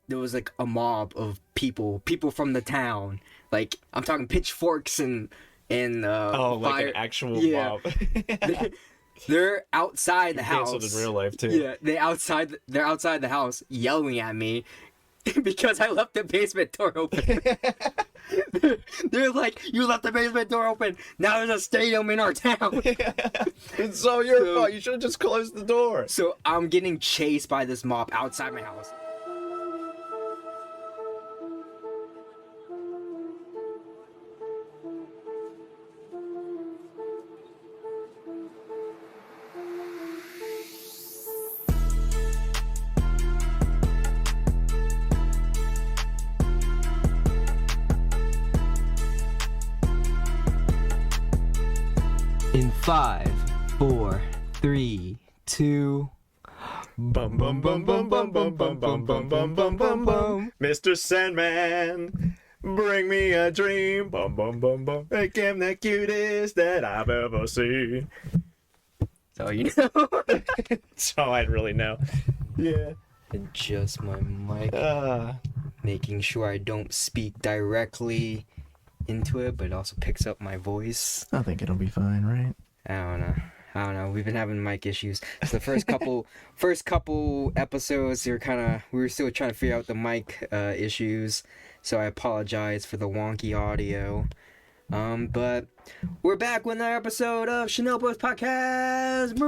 there was like a mob of people from the town. Like I'm talking pitchforks and like fire. an actual mob. They're outside the house. Canceled in real life too. Yeah, they're outside the house yelling at me because I left the basement door open. They're like, you left the basement door open. Now there's a stadium in our town. It's all your fault. You should have just closed the door. So I'm getting chased by this mob outside my house. In 5, 4, 3, 2. Bum bum bum bum bum bum bum bum bum bum bum bum bum. Mr. Sandman, bring me a dream. Bum bum bum bum. Make him the cutest that I've ever seen. So you know. So I'd really know. Yeah. Adjust my mic, making sure I don't speak directly into it, but it also picks up my voice. I think it'll be fine, right? I don't know. We've been having mic issues. So the first couple episodes, we were still trying to figure out the mic issues. So I apologize for the wonky audio. But we're back with another episode of Chanel Bros Podcast.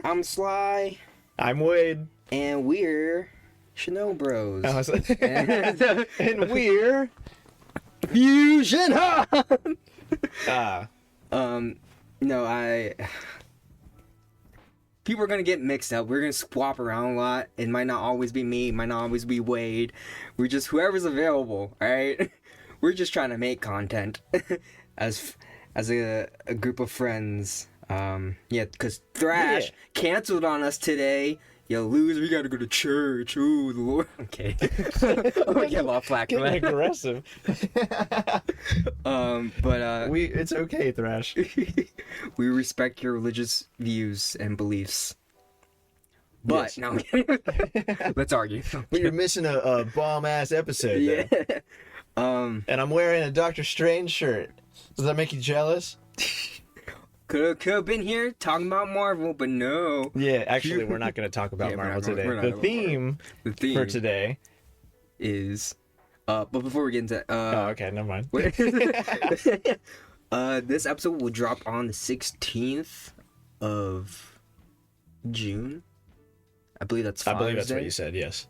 I'm Sly. I'm Wade. And we're Chanel Bros. And we're Fusion. People are gonna get mixed up. We're gonna swap around a lot. It might not always be me. It might not always be Wade. We're just whoever's available. All right. We're just trying to make content as a group of friends. Because Thrash canceled on us today. You loser, we gotta go to church. Ooh, the Lord. Okay. I'm gonna get off flack. Getting aggressive. It's okay, Thrash. We respect your religious views and beliefs. But, no. Let's argue. But you're missing a bomb-ass episode, though. And I'm wearing a Doctor Strange shirt. Does that make you jealous? Could have been here talking about Marvel, but no. Yeah, actually, we're not going to talk about Marvel today. The theme for today is... but before we get into... okay, never mind. This episode will drop on the 16th of June. I believe that's Father's Day. I believe that's what you said, yes.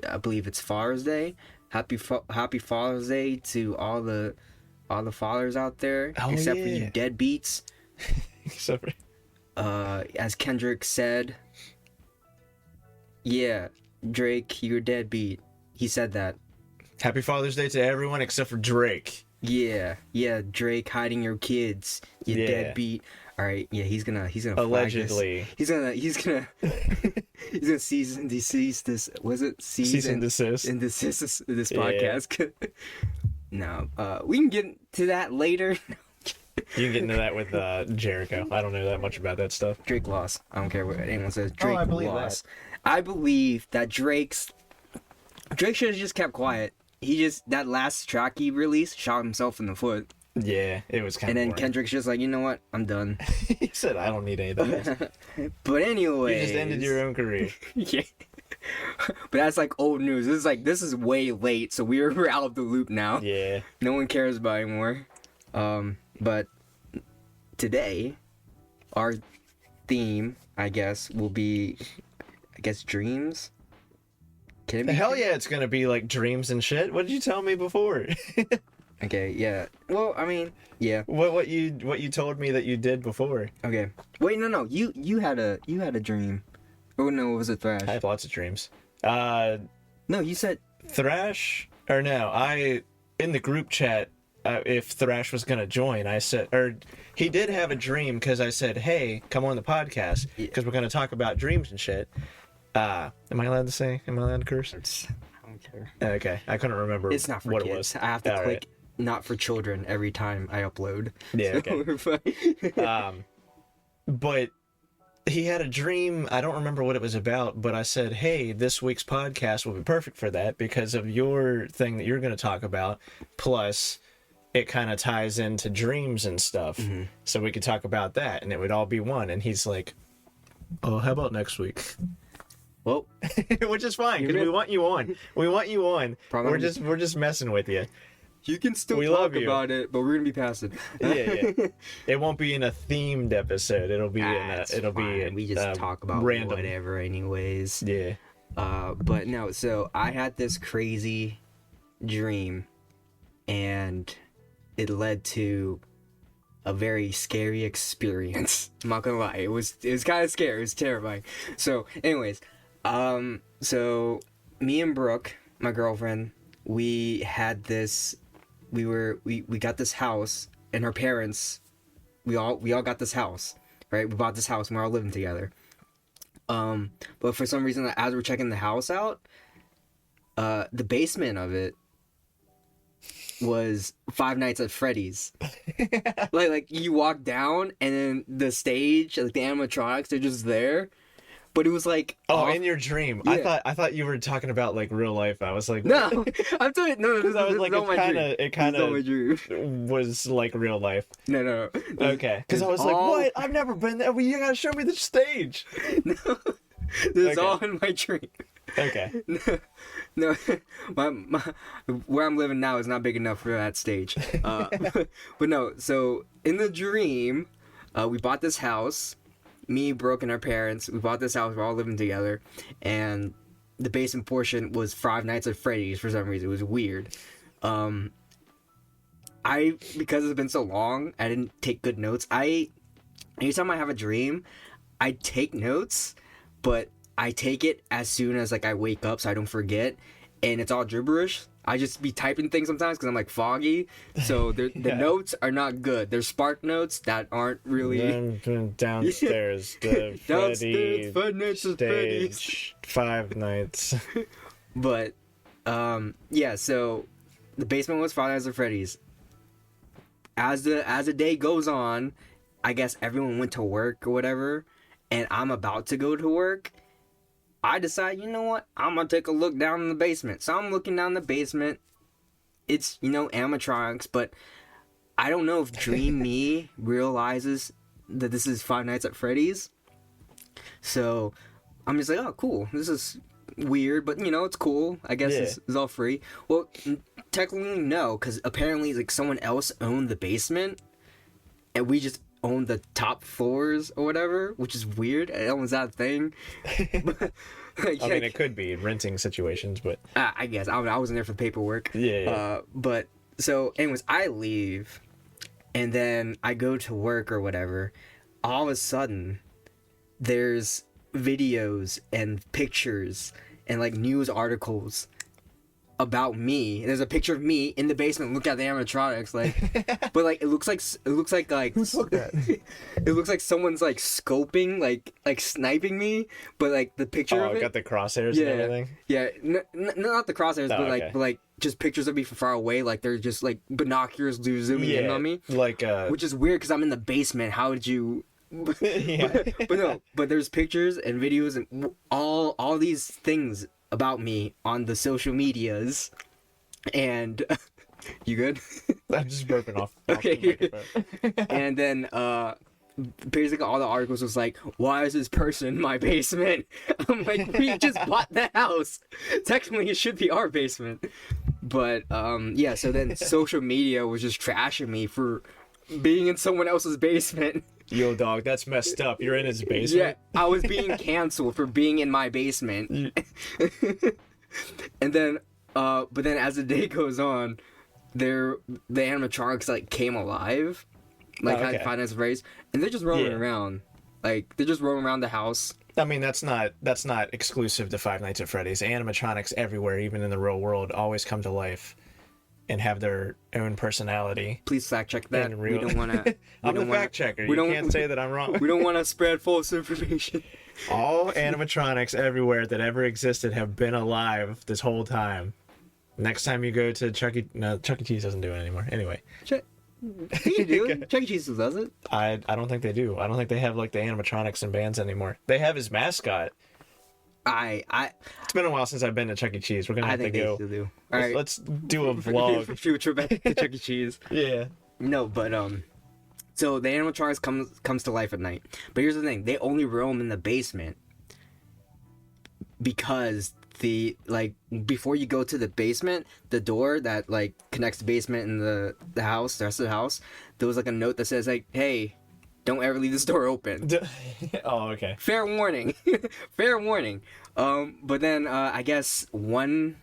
I believe it's Father's Day. Happy Father's Day to all the fathers out there, except for you deadbeats. Except for... as Kendrick said, yeah, Drake, you're deadbeat. He said that. Happy Father's Day to everyone except for Drake. Yeah, Drake hiding your kids, you deadbeat. All right, yeah, he's gonna allegedly. He's gonna cease and desist this. Was it cease and desist? And desist this podcast. No, we can get to that later. You can get into that with Jericho. I don't know that much about that stuff. Drake lost. I don't care what anyone says. Drake I believe lost. that. I believe that Drake should have just kept quiet. That last track he released shot himself in the foot. Yeah, it was kind of. And then boring. Kendrick's just like, you know what? I'm done. He said, I don't need any of that. But anyway, you just ended your own career. Yeah. But that's like old news. This is way late, so we're out of the loop now. Yeah. No one cares about it anymore. But today, our theme, I guess, will be, dreams. Can it be? Hell yeah, it's gonna be like dreams and shit. What did you tell me before? Okay, yeah. Well, I mean, yeah. What you told me that you did before? Okay. Wait, no. You had a dream. Oh no, was it Thrash? I have lots of dreams. No, you said Thrash. Or no, in the group chat. If Thrash was gonna join, I said, or he did have a dream because I said, "Hey, come on the podcast because we're gonna talk about dreams and shit." Am I allowed to say? Am I allowed to curse? I don't care. Okay, I couldn't remember. It's not for what kids. It was. I have to click not for children every time I upload. Yeah. Okay. But he had a dream. I don't remember what it was about, but I said, hey, this week's podcast will be perfect for that because of your thing that you're going to talk about. Plus, it kind of ties into dreams and stuff. Mm-hmm. So we could talk about that and it would all be one. And he's like, oh, how about next week? Well, which is fine because we want you on. We want you on. Probably. We're just messing with you. You can still talk about it, but we're gonna be passive. Yeah. It won't be in a themed episode. It'll be we just talk about random. whatever, anyways. Yeah. But no. So I had this crazy dream, and it led to a very scary experience. I'm not gonna lie. It was kind of scary. It was terrifying. So, anyways, so me and Brooke, my girlfriend, we had this. We got this house, and her parents, we all got this house, right? We bought this house, and we're all living together. But for some reason, as we're checking the house out, the basement of it was Five Nights at Freddy's. like you walk down, and then the stage, like the animatronics, they're just there. But it was like in your dream. Yeah. I thought you were talking about like real life. I was like, no, I'm telling you, no. This I was is like, not my dream. It kind of was like real life. No. Okay, because I was like, what? I've never been there. Well, you gotta show me the stage. No, this is all in my dream. Okay. No, my where I'm living now is not big enough for that stage. But no, so in the dream, we bought this house. Me, Brooke, and our parents, we bought this house. We're all living together, and the basement portion was Five Nights at Freddy's for some reason. It was weird. Because it's been so long, I didn't take good notes. Anytime I have a dream, I take notes, but I take it as soon as like I wake up, so I don't forget, and it's all gibberish. I just be typing things sometimes because I'm like foggy, so the notes are not good. They're spark notes that aren't really downstairs. The downstairs, Five Nights at Freddy's. 5 nights. But yeah. So the basement was Five Nights at Freddy's. As the day goes on, I guess everyone went to work or whatever, and I'm about to go to work. I decide, you know what? I'm gonna take a look down in the basement. So I'm looking down the basement. It's, animatronics, but I don't know if Dream Me realizes that this is Five Nights at Freddy's. So I'm just like, oh, cool. This is weird, but it's cool. I guess it's all free. Well, technically no, because apparently like someone else owned the basement, and we just own the top floors or whatever, which is weird. That was that thing. I mean, it could be renting situations, but I guess I wasn't there for paperwork. Yeah. But so, anyways, I leave, and then I go to work or whatever. All of a sudden, there's videos and pictures and like news articles about me. There's a picture of me in the basement. Look at the animatronics, like, but like it looks like who's looked at? It looks like someone's like scoping, like sniping me. But like the picture of it, got the crosshairs and everything. Yeah, not the crosshairs, but like just pictures of me from far away. Like they're just like binoculars zooming in on me. Like which is weird because I'm in the basement. How did you? But there's pictures and videos and all these things about me on the social medias, and you good? I'm just burping off. Okay. And then basically all the articles was like, why is this person in my basement? I'm like, we just bought the house. Technically it should be our basement. But yeah, so then social media was just trashing me for being in someone else's basement. Yo, dog, that's messed up. You're in his basement? Yeah, I was being canceled for being in my basement. And then, but then as the day goes on, the animatronics, like, came alive. Like, had Five Nights at Freddy's. And they're just roaming around. Like, they're just roaming around the house. I mean, that's not exclusive to Five Nights at Freddy's. Animatronics everywhere, even in the real world, always come to life and have their own personality. Please fact check that. We don't want to. I'm the fact checker. You can't say that I'm wrong. We don't want to spread false information. All animatronics everywhere that ever existed have been alive this whole time. Next time you go to Chuck E. Cheese doesn't do it anymore. Anyway. You do. Chuck E. Cheese does it. I don't think they do. I don't think they have like the animatronics and bands anymore. They have his mascot. It's been a while since I've been to Chuck E. Cheese. We're gonna have to go. Still do. All right, Let's do a vlog. Future back to Chuck E. Cheese. Yeah. No, but so the animatronics comes to life at night. But here's the thing: they only roam in the basement because before you go to the basement, the door that like connects the basement and the house, the rest of the house, there was like a note that says like, "Hey, don't ever leave this door open." Oh, okay. Fair warning. Fair warning. But then I guess one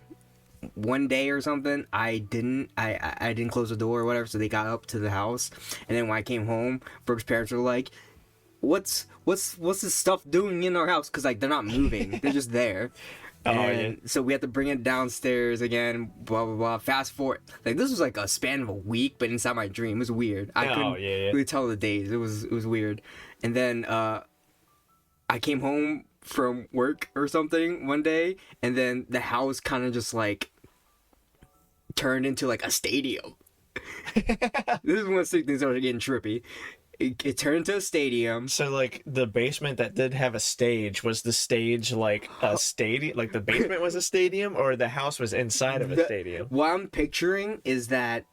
day or something, I didn't close the door or whatever, so they got up to the house, and then when I came home, Brooke's parents were like, what's this stuff doing in our house? Because like they're not moving, they're just there. And so we had to bring it downstairs again, blah blah blah. Fast forward, like this was like a span of a week, but inside my dream it was weird. I couldn't really tell the days. It was weird. And then I came home from work or something one day, and then the house kind of just like turned into like a stadium. This is when things started getting trippy. It turned into a stadium. So like the basement that did have a stage, was the stage like a stadium? Like the basement was a stadium, or the house was inside of a stadium? What I'm picturing is that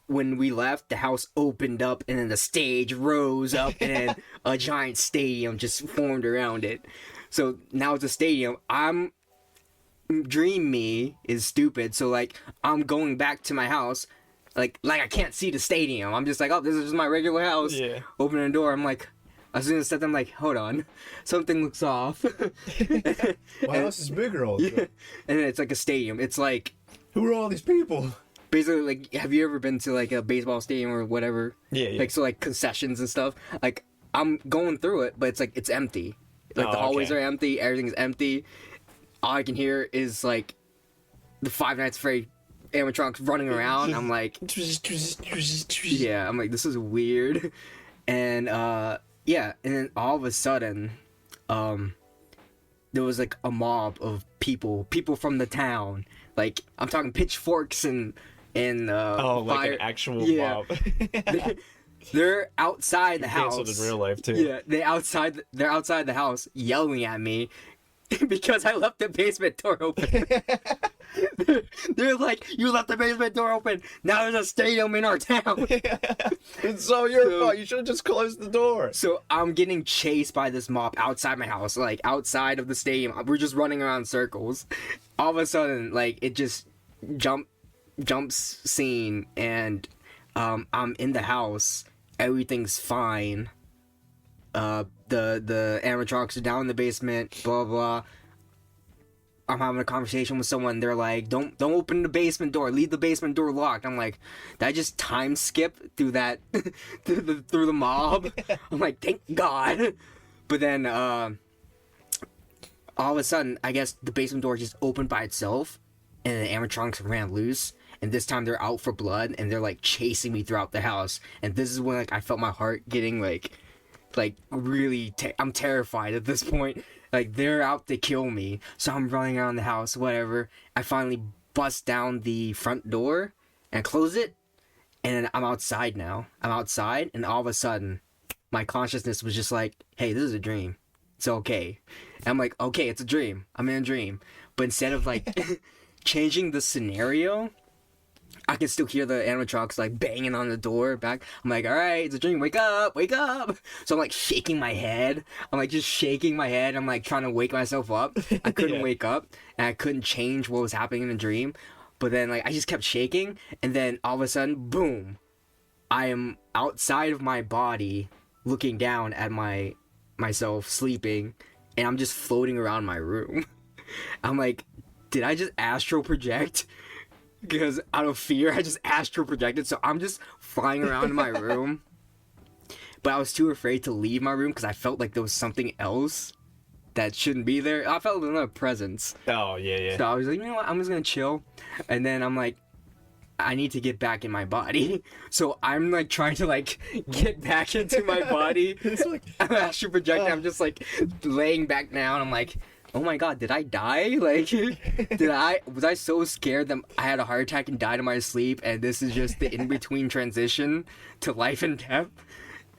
when we left, the house opened up and then the stage rose up and then a giant stadium just formed around it. So now it's a stadium. Dream me is stupid, so like I'm going back to my house. Like I can't see the stadium. I'm just like, oh, this is just my regular house. Yeah. Opening the door, I'm like, as soon as I stepped, I'm like, hold on, something looks off. My house is bigger all the time. And then it's like a stadium. It's like, Who are all these people? basically, like, have you ever been to like a baseball stadium or whatever? Yeah. Like, so like concessions and stuff. Like I'm going through it, but it's like it's empty. Like the hallways are empty. Everything's empty. All I can hear is like the Five Nights at Freddy's animatronics running around. I'm like, yeah, I'm like, this is weird. And yeah, and then all of a sudden there was like a mob of people from the town. Like I'm talking pitchforks and like fire. an actual mob. They're outside the house. Canceled in real life too. Yeah, they're outside the house yelling at me because I left the basement door open. They're like, you left the basement door open. Now there's a stadium in our town. It's all your fault. You should have just closed the door. So I'm getting chased by this mob outside my house, like outside of the stadium. We're just running around in circles. All of a sudden, like it just jumps scene, and I'm in the house. Everything's fine. The animatronics are down in the basement. Blah blah. I'm having a conversation with someone. They're like, "Don't open the basement door. Leave the basement door locked." I'm like, "Did I just time skip through that through the mob?" I'm like, "Thank God." But then all of a sudden, I guess the basement door just opened by itself, and the animatronics ran loose. And this time they're out for blood, and they're like chasing me throughout the house. And this is when like I felt my heart getting like really. I'm terrified at this point. Like, they're out to kill me. So I'm running around the house, whatever. I finally bust down the front door and close it. And I'm outside now. I'm outside, and all of a sudden, my consciousness was just like, hey, this is a dream. It's okay. And I'm like, okay, it's a dream. I'm in a dream. But instead of, like, changing the scenario, I can still hear the animatronics like banging on the door back. I'm like, all right, it's a dream. Wake up, wake up. So I'm like shaking my head. I'm like just shaking my head. I'm like trying to wake myself up. I couldn't wake up, and I couldn't change what was happening in the dream. But then like I just kept shaking, and then all of a sudden, boom, I am outside of my body, looking down at myself sleeping, and I'm just floating around my room. I'm like, did I just astral project? Because out of fear, I just astral projected. So I'm just flying around in my room. But I was too afraid to leave my room because I felt like there was something else that shouldn't be there. I felt another presence. Oh, yeah. So I was like, you know what? I'm just going to chill. And then I'm like, I need to get back in my body. So I'm like trying to like get back into my body. It's like, I'm astral projecting. I'm just like laying back down. I'm like, oh my god, did I die? Like, was I so scared that I had a heart attack and died in my sleep, and this is just the in-between transition to life and death?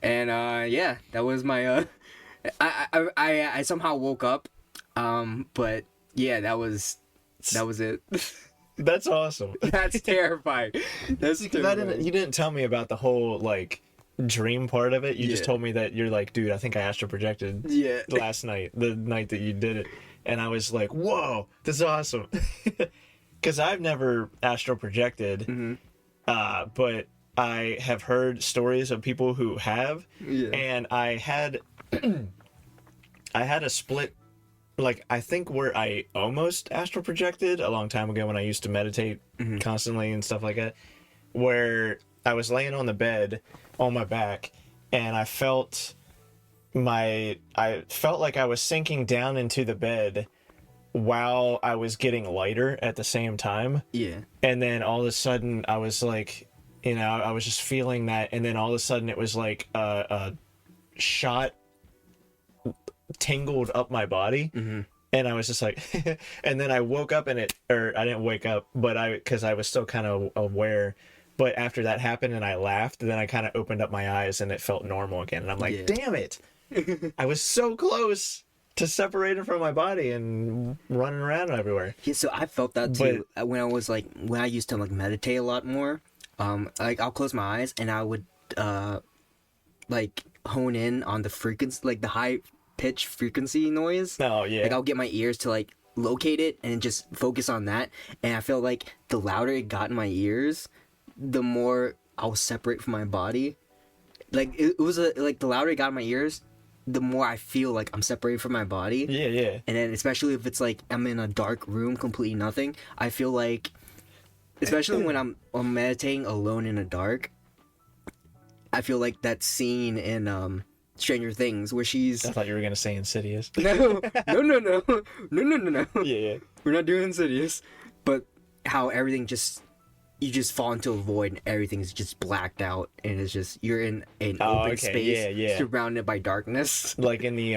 And, yeah, that was my, I somehow woke up, but, yeah, that was it. That's awesome. That's terrifying. That's terrifying. You didn't tell me about the whole, like, dream part of it. You just Yeah. told me that you're like, dude, I think I astral projected Yeah. last night, the night that you did it. And I was like, whoa, this is awesome. Because I've never astral projected, but I have heard stories of people who have. Yeah. And I had a split, like, I think where I almost astral projected a long time ago when I used to meditate constantly and stuff like that, where I was laying on the bed on my back, and I felt like I was sinking down into the bed while I was getting lighter at the same time. Yeah. And then all of a sudden I was like, I was just feeling that, and then all of a sudden it was like a shot tingled up my body. And I was just like, and then I woke up I didn't wake up, but because I was still kind of aware. But after that happened and I laughed, then I kind of opened up my eyes and it felt normal again. And I'm like, damn it. I was so close to separating from my body and running around everywhere. Yeah, so I felt that too when I used to like meditate a lot more. Like I'll close my eyes and I would like hone in on the frequency, like the high pitch frequency noise. Oh yeah. Like I'll get my ears to like locate it and just focus on that. And I feel like the louder it got in my ears, the more I'll separate from my body. Like it was like the louder it got in my ears, the more I feel like I'm separated from my body. Yeah, yeah. And then especially if it's like I'm in a dark room, completely nothing, I feel like, especially when I'm meditating alone in the dark, I feel like that scene in Stranger Things where she's I thought you were gonna say Insidious. no. Yeah, yeah. We're not doing Insidious, but how everything you just fall into a void and everything's just blacked out and it's just you're in an open space surrounded by darkness. Like in the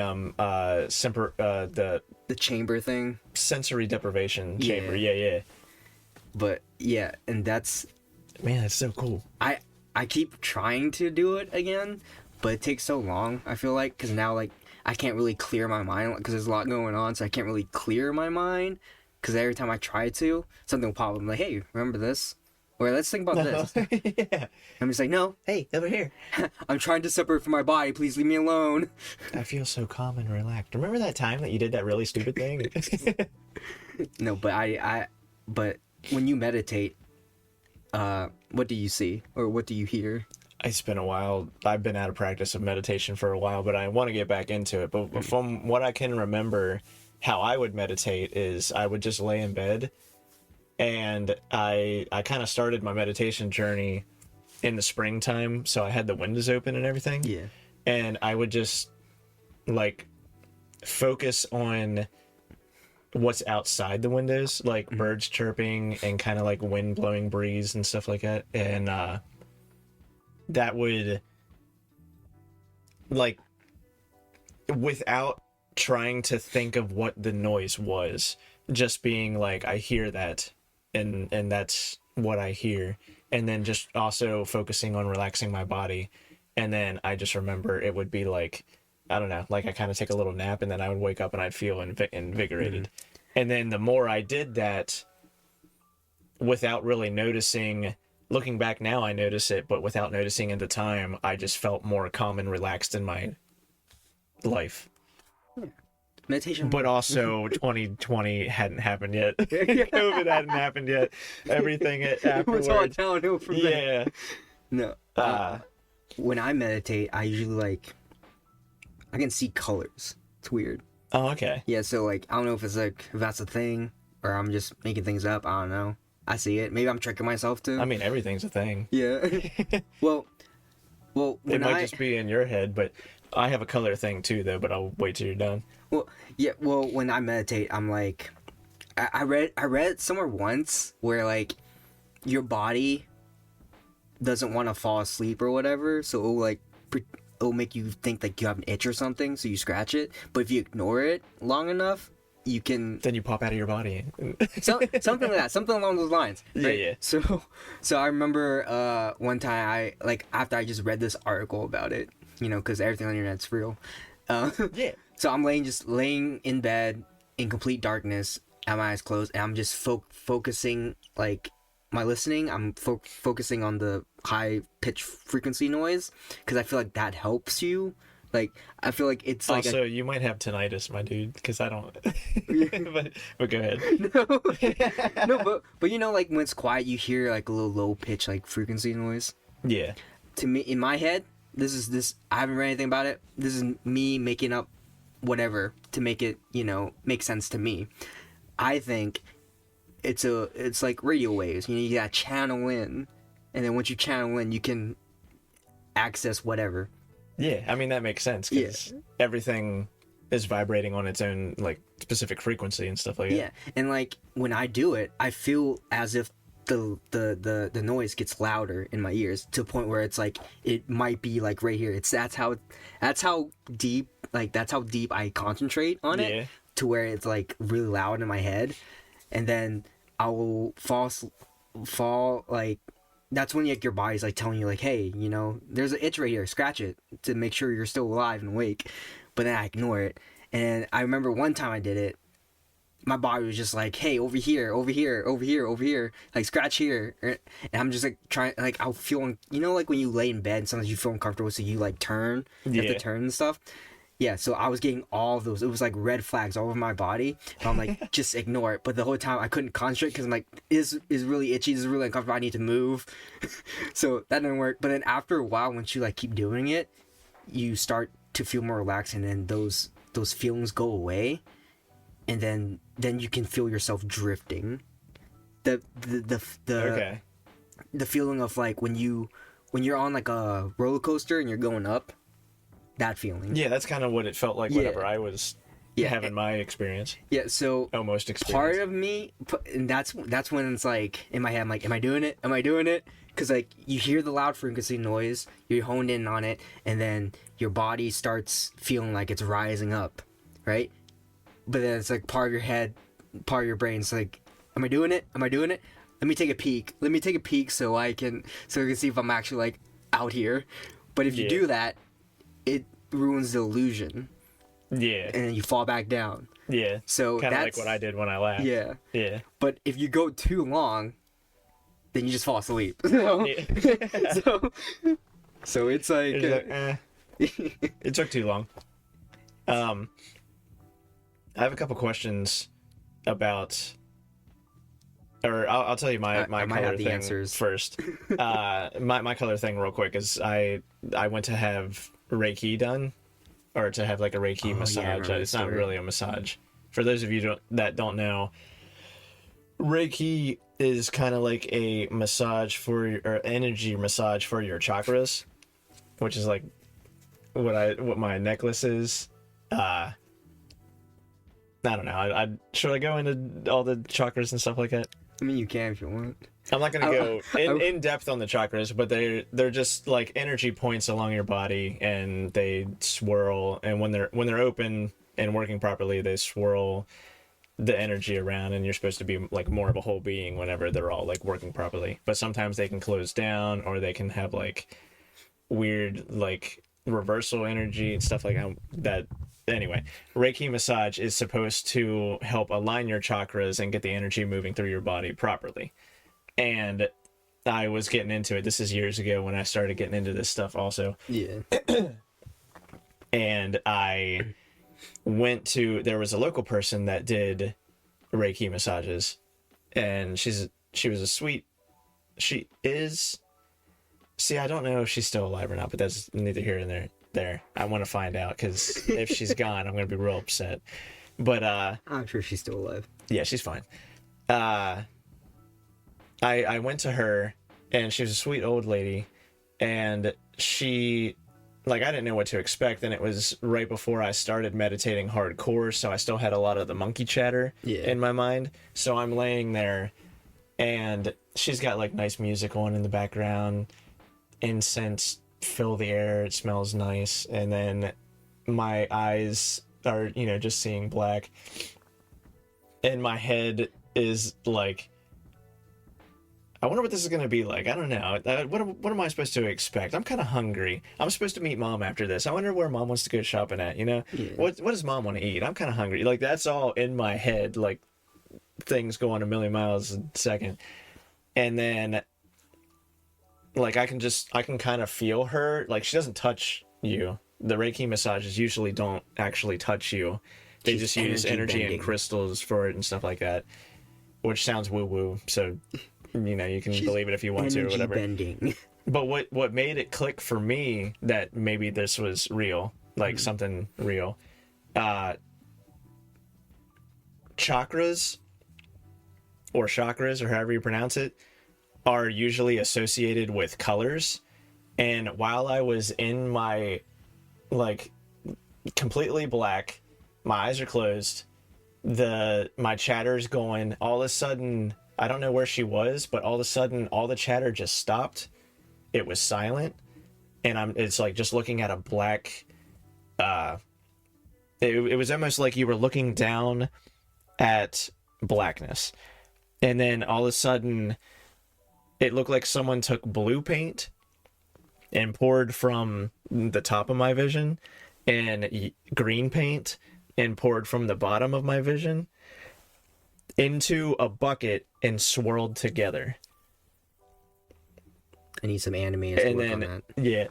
The chamber thing. sensory deprivation chamber. Yeah. But yeah, and that's Man, that's so cool. I keep trying to do it again, but it takes so long, I feel like, because now like I can't really clear my mind because there's a lot going on, so I can't really clear my mind because every time I try to, something will pop up. I'm like, hey, remember this? Or let's think about this. Yeah. I'm just like, no, Hey, over here. I'm trying to separate from my body. Please leave me alone. I feel so calm and relaxed. Remember that time that you did that really stupid thing? No, but but when you meditate, what do you see or what do you hear? It's been a while. I've been out of practice of meditation for a while, but I want to get back into it. But from what I can remember, how I would meditate is I would just lay in bed, and I kind of started my meditation journey in the springtime, so I had the windows open and everything. Yeah. And I would just like focus on what's outside the windows, like birds chirping and kind of like wind blowing breeze and stuff like that. And that would, like, without trying to think of what the noise was, just being like, I hear that, and that's what I hear. And then just also focusing on relaxing my body. And then I just remember it would be like, I don't know, like I kind of take a little nap and then I would wake up and I'd feel invigorated. And then the more I did that without really noticing, looking back now, I notice it, but without noticing at the time, I just felt more calm and relaxed in my life. Meditation. But also 2020 hadn't happened yet. COVID hadn't happened yet. Everything afterwards. It's all downhill from there. Yeah. No. When I meditate, I usually I can see colors. It's weird. Oh, okay. Yeah, so I don't know if that's a thing or I'm just making things up. I don't know. I see it. Maybe I'm tricking myself too. I mean, everything's a thing. Yeah. well, It when might just be in your head, but I have a color thing too, though. But I'll wait till you're done. Well, yeah. Well, when I meditate, I'm like, I read it somewhere once where your body doesn't want to fall asleep or whatever, so it'll make you think you have an itch or something, so you scratch it. But if you ignore it long enough, you can Then you pop out of your body. something like that, something along those lines. Right? Yeah. So I remember one time after I just read this article about it, because everything on the internet's real. Yeah. So I'm just laying in bed in complete darkness, have my eyes closed, and I'm just focusing like my listening. I'm focusing on the high pitch frequency noise because I feel like that helps you. Like I feel like it's like Also, you might have tinnitus, my dude, because I don't. but go ahead. no, but like when it's quiet, you hear like a little low pitch like frequency noise. Yeah. To me, in my head, this. I haven't read anything about it. This is me making up whatever to make it make sense to me. I think it's like radio waves. You gotta channel in, and then once you channel in, you can access whatever. Yeah, I mean that makes sense because everything is vibrating on its own like specific frequency and stuff like that. Yeah, and like when I do it, I feel as if the noise gets louder in my ears to a point where it's like it might be like right here. That's how deep I concentrate on it to where it's like really loud in my head, and then I will fall like. That's when like your body's like telling you like, hey, there's an itch right here, scratch it to make sure you're still alive and awake. But then I ignore it. And I remember one time I did it, my body was just like, hey, over here, like scratch here. And I'm just like trying, like I'll feel, like when you lay in bed and sometimes you feel uncomfortable, so you like turn, you have to turn and stuff. Yeah, so I was getting all of those. It was like red flags all over my body. And I'm like, just ignore it. But the whole time I couldn't concentrate because I'm like, this is really itchy. This is really uncomfortable. I need to move. So that didn't work. But then after a while, once you like keep doing it, you start to feel more relaxed, and then those feelings go away, and then you can feel yourself drifting. The feeling of like when you're on like a roller coaster and you're going up. That feeling. Yeah, that's kind of what it felt like whenever I was having my experience. Yeah, so almost experience. Part of me, and that's when it's like in my head, I'm like, am I doing it? Am I doing it? Because like you hear the loud frequency noise, you're honed in on it, and then your body starts feeling like it's rising up, right? But then it's like part of your head, part of your brain's like, am I doing it? Am I doing it? Let me take a peek so I can see if I'm actually like out here. But if you do that, it ruins the illusion. Yeah. And then you fall back down. Yeah. So kind of like what I did when I laughed. Yeah. Yeah. But if you go too long, then you just fall asleep. So it's like, it took too long. I have a couple questions about, or I'll tell you my color thing answers first. My color thing real quick is I went to have Reiki done, or to have like a Reiki massage. It's not really a massage. For those of you that don't know, Reiki is kind of like a massage or energy massage for your chakras, which is like what my necklace is. I don't know. Should I go into all the chakras and stuff like that? I mean, you can if you want. I'm not going to go in depth on the chakras, but they're just like energy points along your body, and they swirl. And when they're open and working properly, they swirl the energy around, and you're supposed to be like more of a whole being whenever they're all like working properly. But sometimes they can close down, or they can have like weird like reversal energy and stuff like that. Anyway, Reiki massage is supposed to help align your chakras and get the energy moving through your body properly. And I was getting into it. This is years ago when I started getting into this stuff also. Yeah. And I there was a local person that did Reiki massages, and she was a sweet, see, I don't know if she's still alive or not, but that's neither here nor there. I want to find out, because if she's gone, I'm going to be real upset. But I'm sure she's still alive. Yeah, she's fine. I went to her, and she was a sweet old lady, and she, like, I didn't know what to expect, and it was right before I started meditating hardcore, so I still had a lot of the monkey chatter in my mind. So I'm laying there, and she's got like nice music on in the background, incense fill the air, it smells nice, and then my eyes are just seeing black, in my head is like, I wonder what this is going to be like. I don't know. What am I supposed to expect? I'm kind of hungry. I'm supposed to meet Mom after this. I wonder where Mom wants to go shopping at, you know? Yeah. What does Mom want to eat? I'm kind of hungry. Like, that's all in my head, like, things going a million miles a second. And then, like, I can kind of feel her. Like, she doesn't touch you. The Reiki massages usually don't actually touch you. They She's just use energy bending. and crystals for it and stuff like that, which sounds woo-woo, so... You know, you can believe it if you want to or whatever. Bending. But what made it click for me that maybe this was real, like something real, chakras or however you pronounce it are usually associated with colors. And while I was in my, like, completely black, my eyes are closed, my chatter's going, all of a sudden... I don't know where she was, but all of a sudden, all the chatter just stopped. It was silent, and it's like just looking at a black. It was almost like you were looking down at blackness, and then all of a sudden, it looked like someone took blue paint and poured from the top of my vision, and green paint and poured from the bottom of my vision into a bucket and swirled together. I need some animators to work on that. Yeah,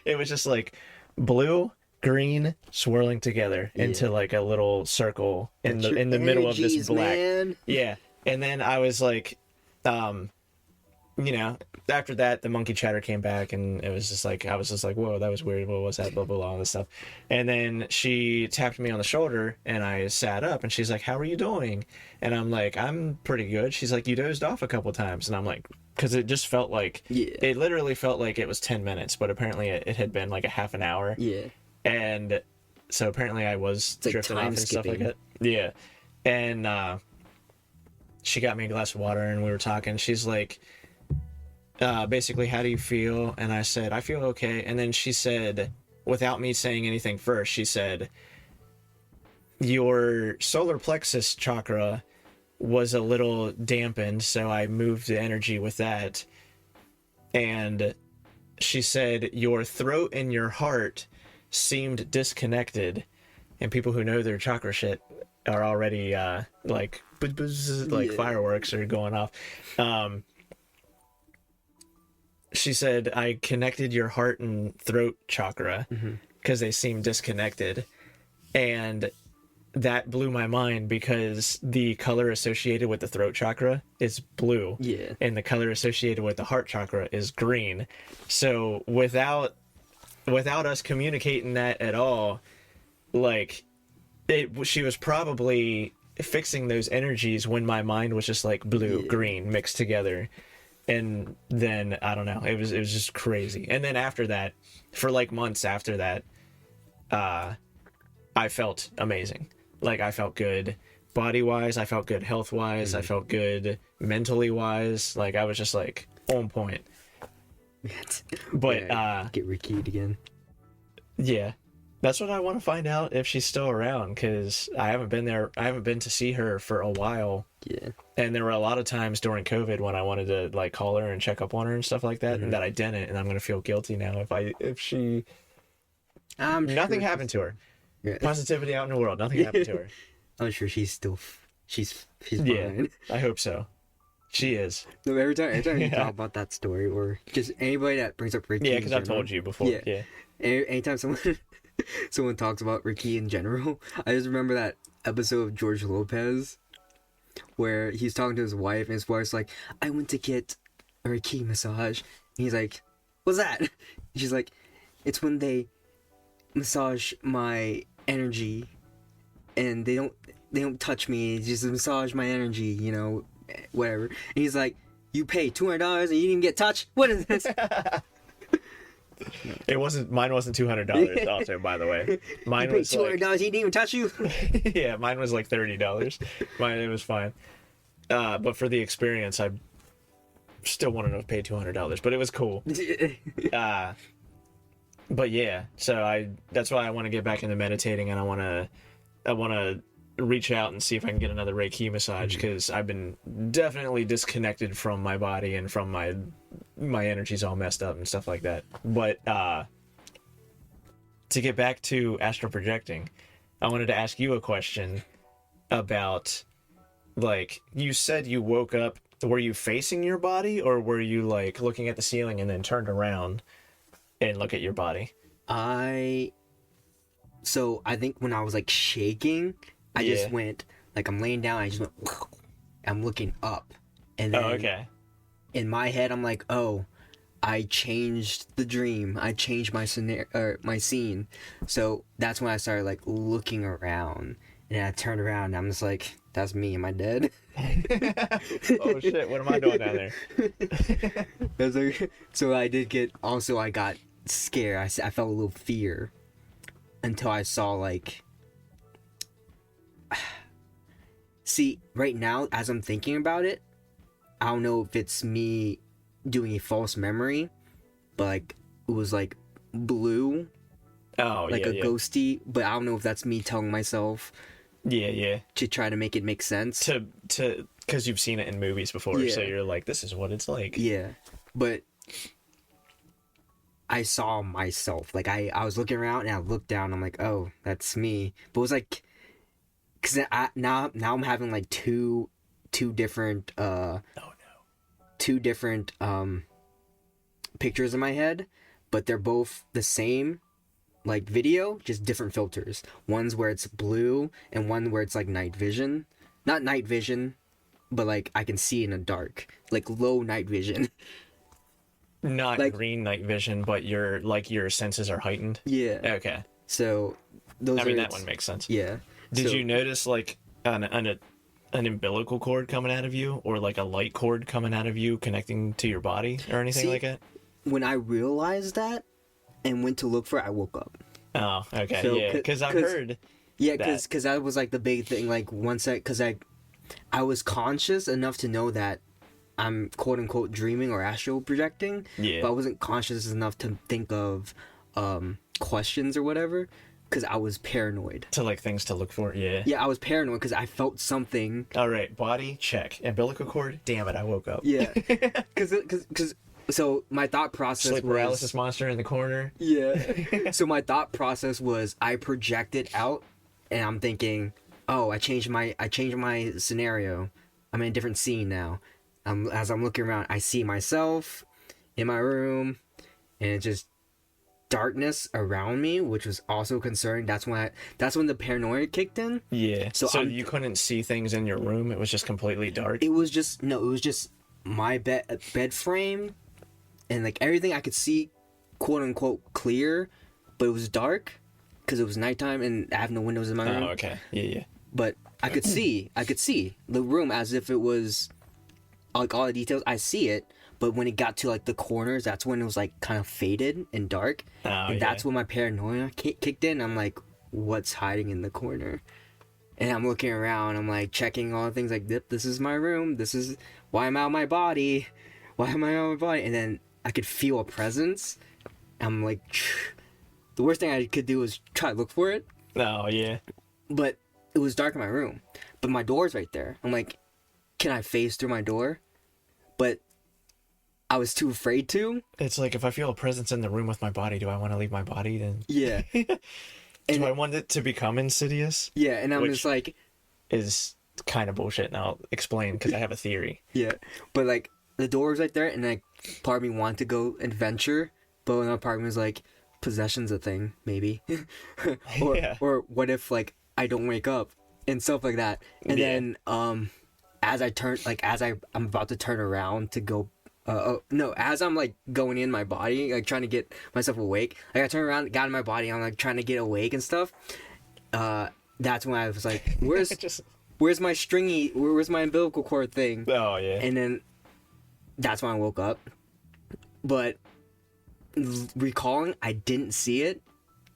it was just like blue, green, swirling together into like a little circle in the middle of this black. Man. Yeah, and then I was like, you know, after that, the monkey chatter came back, and it was just like, I was just like, whoa, that was weird. What was that? Blah, blah, blah, all this stuff. And then she tapped me on the shoulder, and I sat up, and she's like, how are you doing? And I'm like, I'm pretty good. She's like, you dozed off a couple times. And I'm like, because it just felt like, it literally felt like it was 10 minutes, but apparently it had been like a half an hour. Yeah. And so apparently I was drifting off and stuff like that. Yeah. And she got me a glass of water, and we were talking. She's like, basically, how do you feel? And I said, I feel okay. And then she said, without me saying anything first, she said, your solar plexus chakra was a little dampened, so I moved the energy with that. And she said, your throat and your heart seemed disconnected. And people who know their chakra shit are already like fireworks are going off. She said, I connected your heart and throat chakra because they seem disconnected. And that blew my mind because the color associated with the throat chakra is blue. Yeah. And the color associated with the heart chakra is green. So without us communicating that at all, like, she was probably fixing those energies when my mind was just like blue, green mixed together. And then I don't know, it was just crazy. And then after that, for like months after that, I felt amazing. Like, I felt good body wise, I felt good health wise, I felt good mentally wise. Like, I was just like on point. But get rekeyed again. Yeah, that's what I want to find out, if she's still around, because I haven't been there. I haven't been to see her for a while. Yeah. And there were a lot of times during COVID when I wanted to like call her and check up on her and stuff like that, and that I didn't, and I'm gonna feel guilty now if she. Nothing happened to her. Yeah. Positivity out in the world. Nothing happened to her. I'm sure she's still. She's fine. Yeah, I hope so. She is. No, every time you talk about that story, or just anybody that brings up Ricky. Yeah, because I've told you before. Yeah. Anytime someone talks about Ricky in general, I just remember that episode of George Lopez where he's talking to his wife, and his wife's like, I went to get a Reiki massage. And he's like, what's that? And she's like, it's when they massage my energy and they don't touch me, just massage my energy, you know, whatever. And he's like, you pay $200 and you didn't get touched? What is this? Mine wasn't $200 also, by the way. Mine you paid was $200, like, he didn't even touch you? yeah, mine was like $30. It was fine. But for the experience, I still wanted to pay $200, but it was cool. But yeah, so that's why I want to get back into meditating, and I want to reach out and see if I can get another Reiki massage, because I've been definitely disconnected from my body and from my energy's all messed up and stuff like that. But to get back to astral projecting, I wanted to ask you a question about, like, you said you woke up. Were you facing your body, or were you like looking at the ceiling and then turned around and look at your body? So I think when I was like shaking, I Yeah. just went, like, I'm laying down, I just went, I'm looking up. And then Okay. in my head, I'm like, oh, I changed the dream. I changed my scenario, or my scene. So that's when I started like looking around, and then I turned around, and I'm just like, that's me. Am I dead? Oh shit! What am I doing down there? That's like, so I did get. Also, I got scared. I felt a little fear until I saw like. See, right now, as I'm thinking about it, I don't know if it's me doing a false memory, but like it was like blue, Oh like yeah, a yeah. ghosty. But I don't know if that's me telling myself Yeah. to try to make it make sense. To because you've seen it in movies before, so Yeah. you're like, this is what it's like. Yeah, but I saw myself. Like I was looking around and I looked down. I'm like, oh, that's me. But it was like, cause now I'm having like two different Oh no. two different pictures in my head, but they're both the same, like video, just different filters. One's where it's blue and one where it's like night vision. Not night vision, but like I can see in the dark, like low night vision. Not Like- green night vision, but your senses are heightened. Yeah. Okay. So those I mean, are that one makes sense. Yeah. Did So- you notice like an umbilical cord coming out of you, or like a light cord coming out of you connecting to your body, or anything See- like that? When I realized that and went to look for it, I woke up. Oh, okay, So, yeah. Because I've 'cause- heard. Yeah, That. because that was like the big thing. Like once because I was conscious enough to know that I'm quote unquote dreaming or astral projecting. Yeah. But I wasn't conscious enough to think of questions or whatever, because I was paranoid. To like things to look for, yeah. Yeah, I was paranoid because I felt something. All right, body check, umbilical cord. Damn it, I woke up. Yeah, because so my thought process Sleep was paralysis monster in the corner. yeah. So my thought process was I projected out, and I'm thinking, oh, I changed my scenario. I'm in a different scene now. As I'm looking around, I see myself in my room, and it's just darkness around me, which was also concerning. That's when the paranoia kicked in. Yeah. So So I'm- you couldn't see things in your room. It was just completely dark. It was just my bed frame, and like everything I could see, quote unquote clear, but it was dark because it was nighttime and I have no windows in my room. Oh, okay. Yeah. But I could see the room as if it was like all the details. I see it, but when it got to like the corners, that's when it was like kind of faded and dark, Oh, and that's when my paranoia kicked in. I'm like, what's hiding in the corner? And I'm looking around. I'm like checking all the things. Like, this is my room. This is why I'm out of my body. Why am I out of my body? And then I could feel a presence. I'm like, the worst thing I could do was try to look for it, Oh, yeah. but it was dark in my room. But my door's right there. I'm like, can I phase through my door? But I was too afraid to. It's like, if I feel a presence in the room with my body, do I want to leave my body then? Yeah. Do And I want it to become insidious? yeah, and I'm Which- just like, Is kind of bullshit, and I'll explain because I have a theory. yeah. But like the door was right there, and like part of me wanted to go adventure, but another part of me was like, possession's a thing, maybe. or Yeah. or what if like I don't wake up and stuff like that. And Yeah. then as I'm about to turn around to go as I'm like going in my body, like trying to get myself awake, like I turn around, got in my body, I'm like trying to get awake and stuff. That's when I was like, where's Just where's my umbilical cord thing? oh yeah. And then that's when I woke up. But recalling, I didn't see it,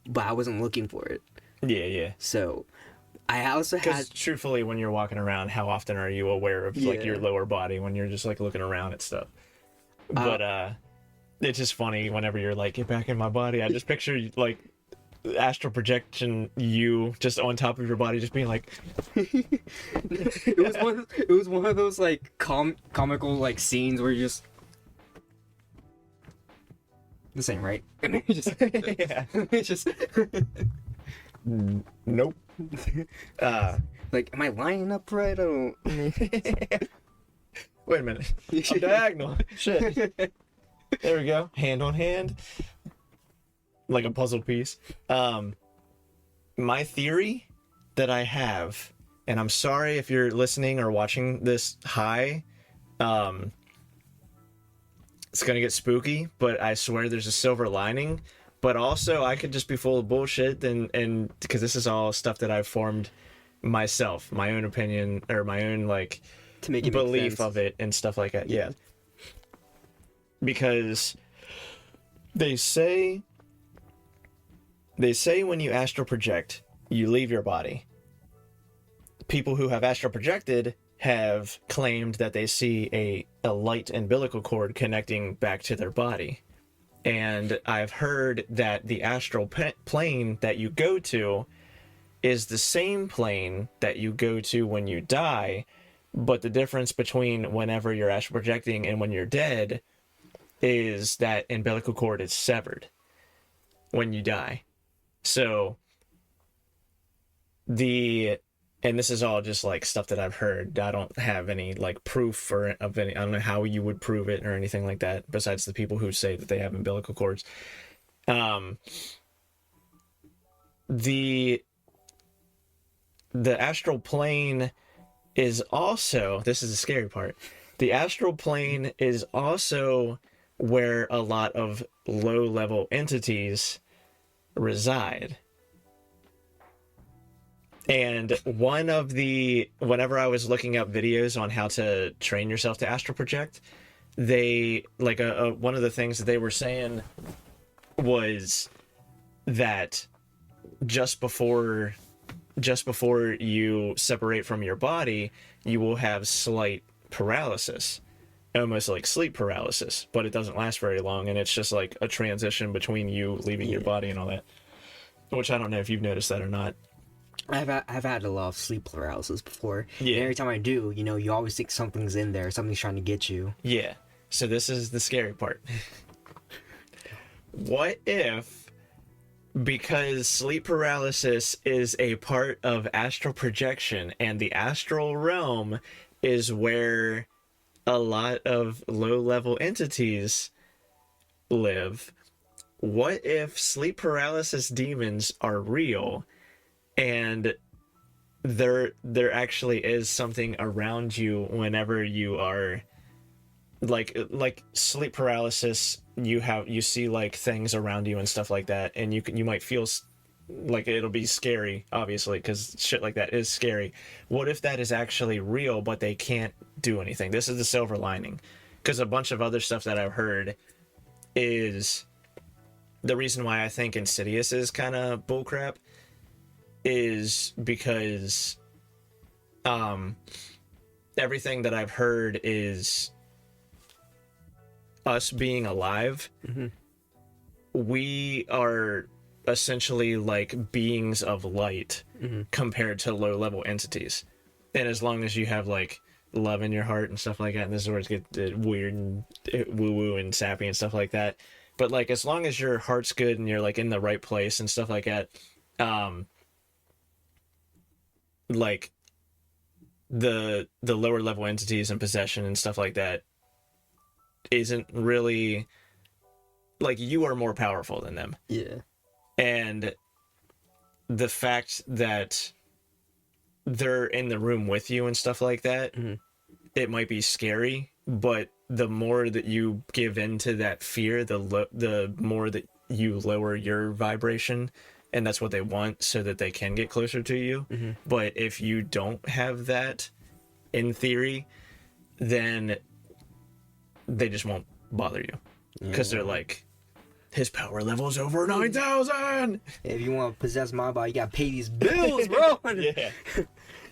but I wasn't looking for it. Yeah. So I also Because had truthfully, when you're walking around, how often are you aware of like Yeah. your lower body when you're just like looking around at stuff? But it's just funny whenever you're like, get back in my body. I just picture like astral projection you just on top of your body, just being like, it was one of those like comical like scenes where you just this ain't right. just, yeah, just nope. like, am I lining up right? I don't. Wait a minute. I'm diagonal. Shit. There we go. Hand on hand. Like a puzzle piece. My theory that I have, and I'm sorry if you're listening or watching this high, it's gonna get spooky, but I swear there's a silver lining. But also, I could just be full of bullshit, and because this is all stuff that I've formed myself, my own opinion, or my own, like, to make it belief make sense. of it and stuff like that. Yeah. Because they say when you astral project, you leave your body. People who have astral projected have claimed that they see a light umbilical cord connecting back to their body. And I've heard that the astral plane that you go to is the same plane that you go to when you die, but the difference between whenever you're astral projecting and when you're dead is that umbilical cord is severed when you die. So and this is all just like stuff that I've heard. I don't have any like proof of any. I don't know how you would prove it or anything like that. Besides the people who say that they have umbilical cords, the astral plane is also. This is the scary part. The astral plane is also where a lot of low-level entities reside. And whenever I was looking up videos on how to train yourself to astral project, they, like, one of the things that they were saying was that just before you separate from your body, you will have slight paralysis, almost like sleep paralysis, but it doesn't last very long, and it's just like a transition between you leaving your body and all that, which I don't know if you've noticed that or not. I've had a lot of sleep paralysis before. Yeah. And every time I do, you always think something's in there, something's trying to get you. Yeah. So this is the scary part. What if, because sleep paralysis is a part of astral projection, and the astral realm is where a lot of low-level entities live, what if sleep paralysis demons are real, and there actually is something around you whenever you are like sleep paralysis? You see like things around you and stuff like that, and you might feel like it'll be scary, obviously, because shit like that is scary. What if that is actually real, but they can't do anything? This is the silver lining, because a bunch of other stuff that I've heard is the reason why I think Insidious is kind of bullcrap is because everything that I've heard is us being alive. Mm-hmm. We are essentially like beings of light compared to low-level entities. And as long as you have like love in your heart and stuff like that, and this is where it gets weird and woo-woo and sappy and stuff like that, but like as long as your heart's good and you're like in the right place and stuff like that, like the lower level entities and possession and stuff like that isn't really like, you are more powerful than them. Yeah. And the fact that they're in the room with you and stuff like that, it might be scary, but the more that you give into that fear, the more that you lower your vibration, and that's what they want, so that they can get closer to you. But if you don't have that, in theory, then they just won't bother you, because they're like, his power level is over 9,000. If you want to possess my body, you gotta pay these bills, bro. Yeah.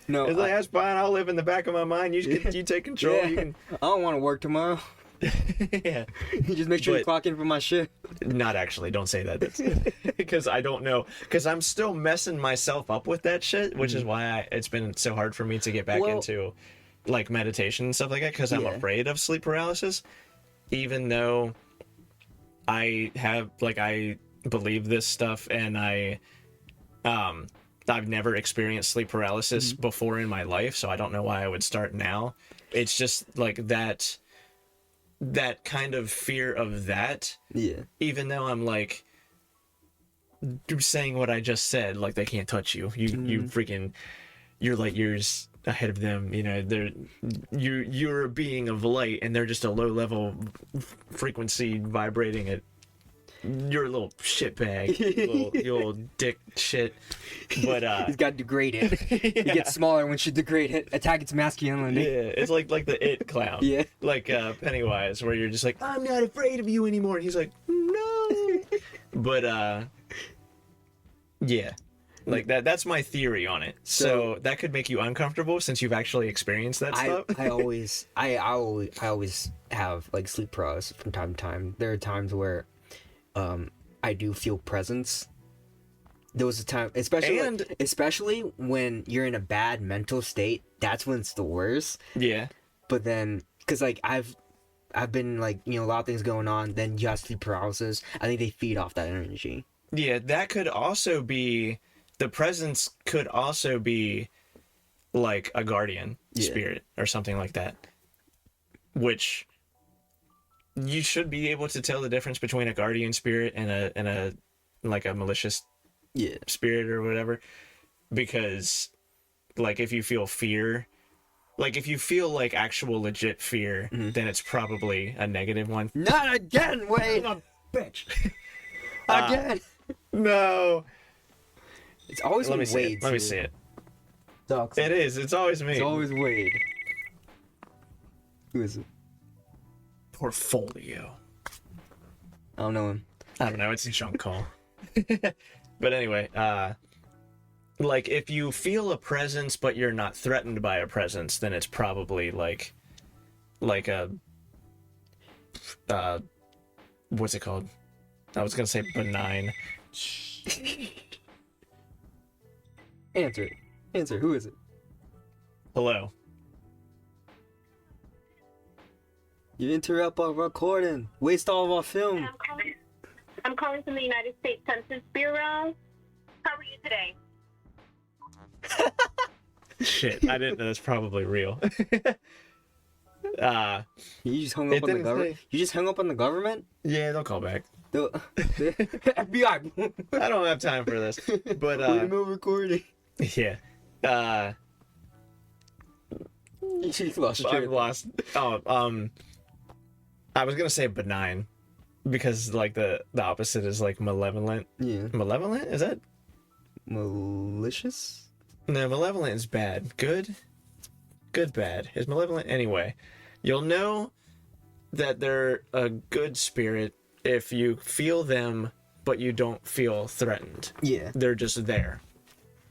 No, It's like, that's fine. I'll live in the back of my mind. You take control. Yeah. You can. I don't want to work tomorrow. Yeah. You just make sure you But- clock in for my shift. Not actually. Don't say that. Because I don't know. Because I'm still messing myself up with that shit, which is why it's been so hard for me to get back Well- into like meditation and stuff like that. Because I'm Yeah. afraid of sleep paralysis, even though I believe this stuff, and I've never experienced sleep paralysis before in my life, so I don't know why I would start now. It's just like that kind of fear of that. Yeah. Even though I'm like saying what I just said, like they can't touch you. You freaking, you're light years ahead of them. You know, you're a being of light, and they're just a low level frequency vibrating at. You're a little shitbag, you little dick shit. But He's got to degrade it. It gets smaller once you degrade it. Attack its masculinity. yeah, it's like the It clown. Yeah. Like Pennywise, where you're just like, I'm not afraid of you anymore. And he's like, no. But yeah. Like that's my theory on it. So that could make you uncomfortable since you've actually experienced that stuff. I always have like sleep paralysis from time to time. There are times where I do feel presence. There was a time, especially when you're in a bad mental state. That's when it's the worst. Yeah. But then, because like I've been like, you know, a lot of things going on. Then you have sleep paralysis. I think they feed off that energy. Yeah, that could also be, the presence could also be like a guardian spirit or something like that. Which you should be able to tell the difference between a guardian spirit and a like a malicious spirit or whatever. Because like if you feel fear, like if you feel like actual legit fear, then it's probably a negative one. Not again, Wade. Bitch. Again. No. It's always Let me see Wade. it. Let me see it. Sucks. It is. It's always me. It's always Wade. Who is it? Portfolio. I don't know him. I don't know. It's a junk call. But anyway, like if you feel a presence but you're not threatened by a presence, then it's probably like a what's it called? I was gonna say benign. Answer it. Answer. Who is it? Hello. You interrupt our recording. Waste all of our film. I'm calling from the United States Census Bureau. How are you today? Shit, I didn't know that's probably real. You just hung It up on the didn't government? say- You just hung up on the government? Yeah, they'll call back. The FBI. I don't have time for this. But No recording. yeah. You just lost your train I've of lost. Oh, I was gonna say benign, because like the opposite is like malevolent. Yeah. Malevolent, is that? Malicious? No, malevolent is bad. Good, bad. Is malevolent anyway. You'll know that they're a good spirit if you feel them, but you don't feel threatened. Yeah. They're just there.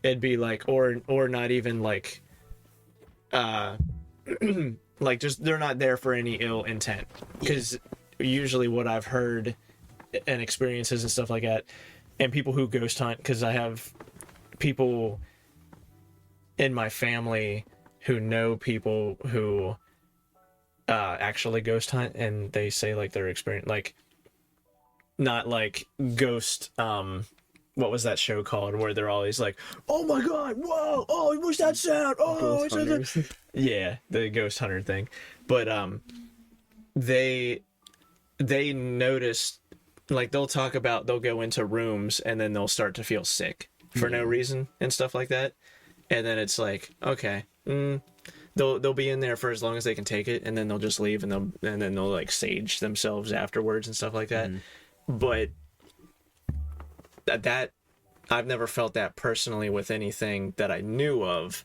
It'd be like, or not even like, like just they're not there for any ill intent. Because usually what I've heard and experiences and stuff like that, and people who ghost hunt, because I have people in my family who know people who actually ghost hunt, and they say like their experience, like not like ghost what was that show called where they're always like, oh my god, whoa, oh what's that sound, oh Ghost it's that-" hunters. Yeah, the ghost hunter thing. But they notice, like they'll talk about, they'll go into rooms and then they'll start to feel sick for no reason and stuff like that. And then it's like, okay, they'll be in there for as long as they can take it, and then they'll just leave, and then they'll like sage themselves afterwards and stuff like that. But that I've never felt that personally with anything that I knew of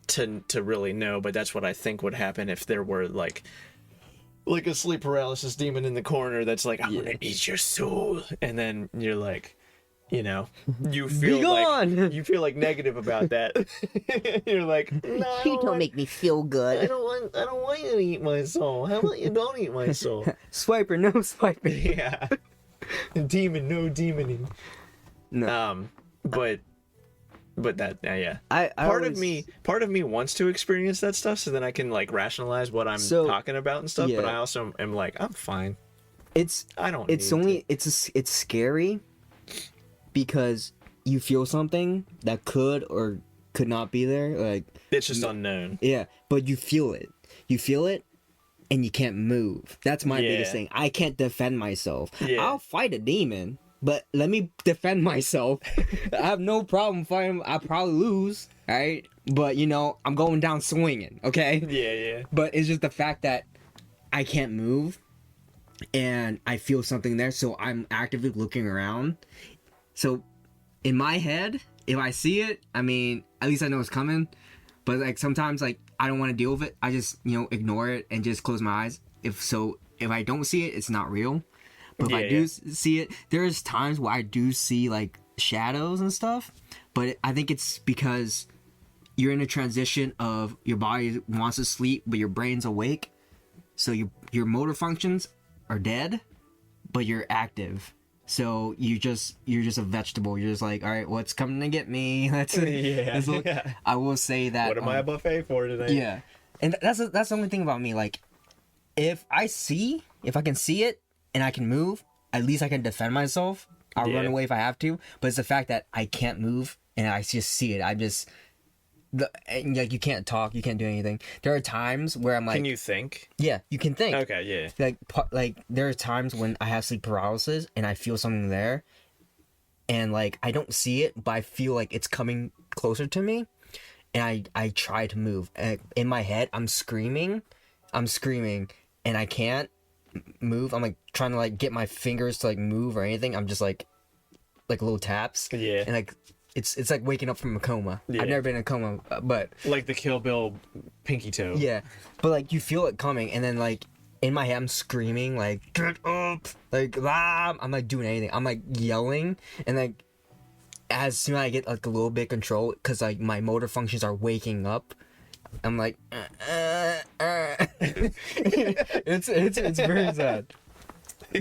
to really know, but that's what I think would happen if there were like a sleep paralysis demon in the corner that's like, I'm gonna eat your soul, and then you're like, you know, you feel you feel like negative about that. You're like, no, He don't make me feel I good. don't want you to eat my soul. How about you don't eat my soul? Swiper, no swiping. Yeah. Demon, no demoning. No. But that yeah. I Part always, of me wants to experience that stuff so then I can like rationalize what I'm talking about and stuff, but yeah. I also am like, I'm fine. it's I don't it's need only it's scary because you feel something that could or could not be there, like it's just unknown. yeah, but you feel it and you can't move. That's my biggest thing. I can't defend myself. I'll fight a demon, but let me defend myself. I have no problem fighting. I'll probably lose, right? But you know, I'm going down swinging, okay? Yeah. But it's just the fact that I can't move and I feel something there, so I'm actively looking around. So in my head, if I see it, I mean, at least I know it's coming. But like sometimes like I don't want to deal with it. I just, you know, ignore it and just close my eyes. If I don't see it, it's not real. But if I do see it, there's times where I do see like shadows and stuff. But I think it's because you're in a transition of your body wants to sleep, but your brain's awake. So your motor functions are dead, but you're active. So you're just a vegetable. You're just like, all right, what's coming to get me? That's I will say that. What am I a buffet for today? Yeah, and that's the only thing about me. Like, if I can see it and I can move, at least I can defend myself. I'll run away if I have to. But it's the fact that I can't move and I just see it. Like you can't talk, you can't do anything. There are times where I'm like, can you think? Yeah, you can think. Okay, yeah. Like there are times when I have sleep paralysis and I feel something there, and like I don't see it, but I feel like it's coming closer to me, and I try to move. And in my head, I'm screaming, and I can't move. I'm like trying to like get my fingers to like move or anything. I'm just like little taps. Yeah. And like. It's like waking up from a coma. Yeah. I've never been in a coma, but like the Kill Bill pinky toe. yeah, but like you feel it coming, and then like in my head I'm screaming like get up, like I'm like doing anything. I'm like yelling, and like as soon as I get like a little bit control, because like my motor functions are waking up, I'm like it's very sad,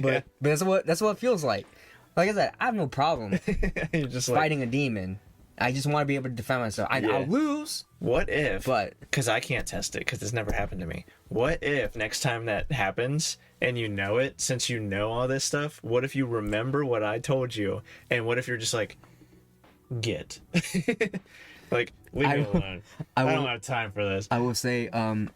but that's what it feels like. Like I said, I have no problem You're just fighting a demon. I just want to be able to defend myself. I'll lose. What if? But because I can't test it because it's never happened to me. What if next time that happens and you know it, since you know all this stuff, what if you remember what I told you, and what if you're just like, get, like leave me alone. I don't have time for this. I will say,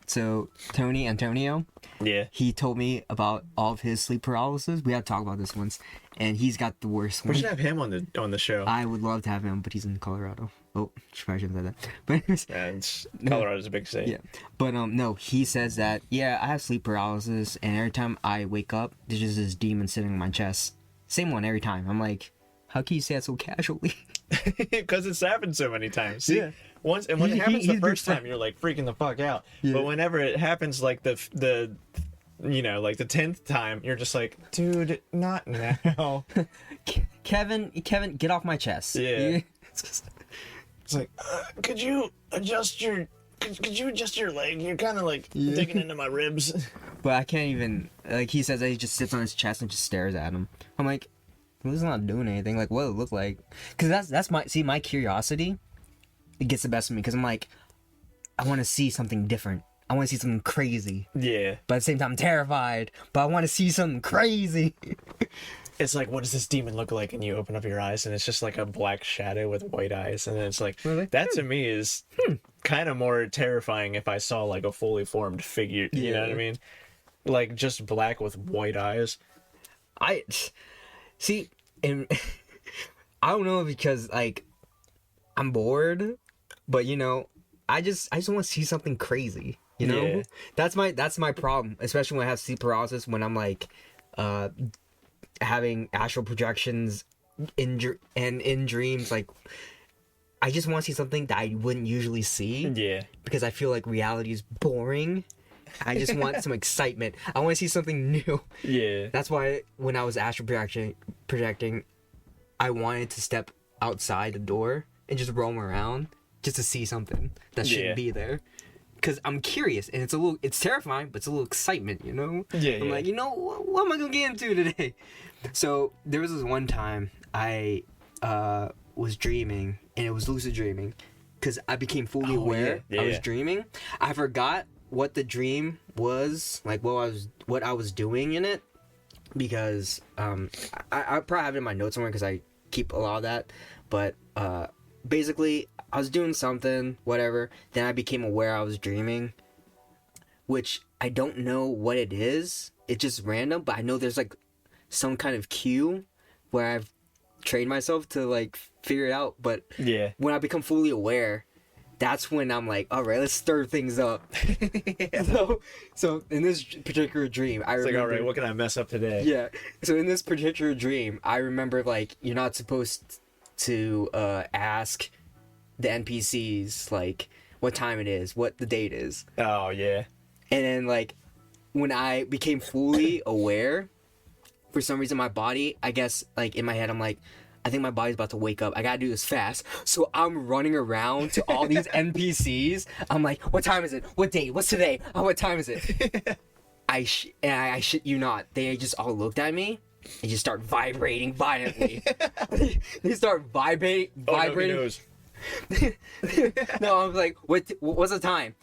so Tony Antonio, Yeah. he told me about all of his sleep paralysis. We had to talk about this once, and he's got the worst We one. should have him on the show. I would love to have him, but he's in Colorado. Oh, probably shouldn't have said that. But anyways, And Colorado's a big state. yeah. But no, he says that I have sleep paralysis, and every time I wake up, there's just this demon sitting on my chest. Same one every time. I'm like, how can you say that so casually? Because it's happened so many times. See, Yeah. when it happens the first time, you're like freaking the fuck out. Yeah. But whenever it happens, like the you know, like the 10th time, you're just like, dude, not now. Kevin, get off my chest. Yeah. It's like, could you adjust your leg? You're kind of like digging into my ribs. But I can't even, like, he says that he just sits on his chest and just stares at him. I'm like, well, he's not doing anything. Like, what it look like? Because that's my curiosity, it gets the best of me. Because I'm like, I want to see something different. I want to see something crazy. Yeah. But at the same time, I'm terrified. But I want to see something crazy. It's like, what does this demon look like? And you open up your eyes, and it's just like a black shadow with white eyes. And then it's like, Really? that to me is kind of more terrifying if I saw like a fully formed figure. You know what I mean? Like just black with white eyes. I see, and I don't know, because like I'm bored, but you know, I just want to see something crazy. You know, Yeah. that's my problem, especially when I have sleep paralysis. When I'm like, having astral projections in dreams, like I just want to see something that I wouldn't usually see. Yeah. Because I feel like reality is boring. I just want some excitement. I want to see something new. Yeah. That's why when I was astral projecting, I wanted to step outside the door and just roam around just to see something that shouldn't be there. Because I'm curious, and it's terrifying, but it's a little excitement, you know? Yeah, I'm like, you know, what am I going to get into today? So there was this one time I was dreaming, and it was lucid dreaming, because I became fully aware I was dreaming. I forgot what the dream was, like what I was doing in it, because I probably have it in my notes somewhere because I keep a lot of that, but basically I was doing something, whatever, then I became aware I was dreaming, which I don't know what it is. It's just random, but I know there's like some kind of cue where I've trained myself to like figure it out, but when I become fully aware, that's when I'm like, all right, let's stir things up. So in this particular dream, I remember, like, all right, what can I mess up today? Yeah. So in this particular dream, I remember like you're not supposed to ask the NPCs like what time it is, what the date is. Oh yeah. And then like when I became fully aware, for some reason my body, I guess like in my head I'm like, I think my body's about to wake up. I gotta do this fast. So I'm running around to all these NPCs. I'm like, what time is it? What date? What's today? Oh, what time is it? I shit you not. They just all looked at me and just start vibrating violently. They start vibrating. Oh, no, he knows. No, I was like, what's the time?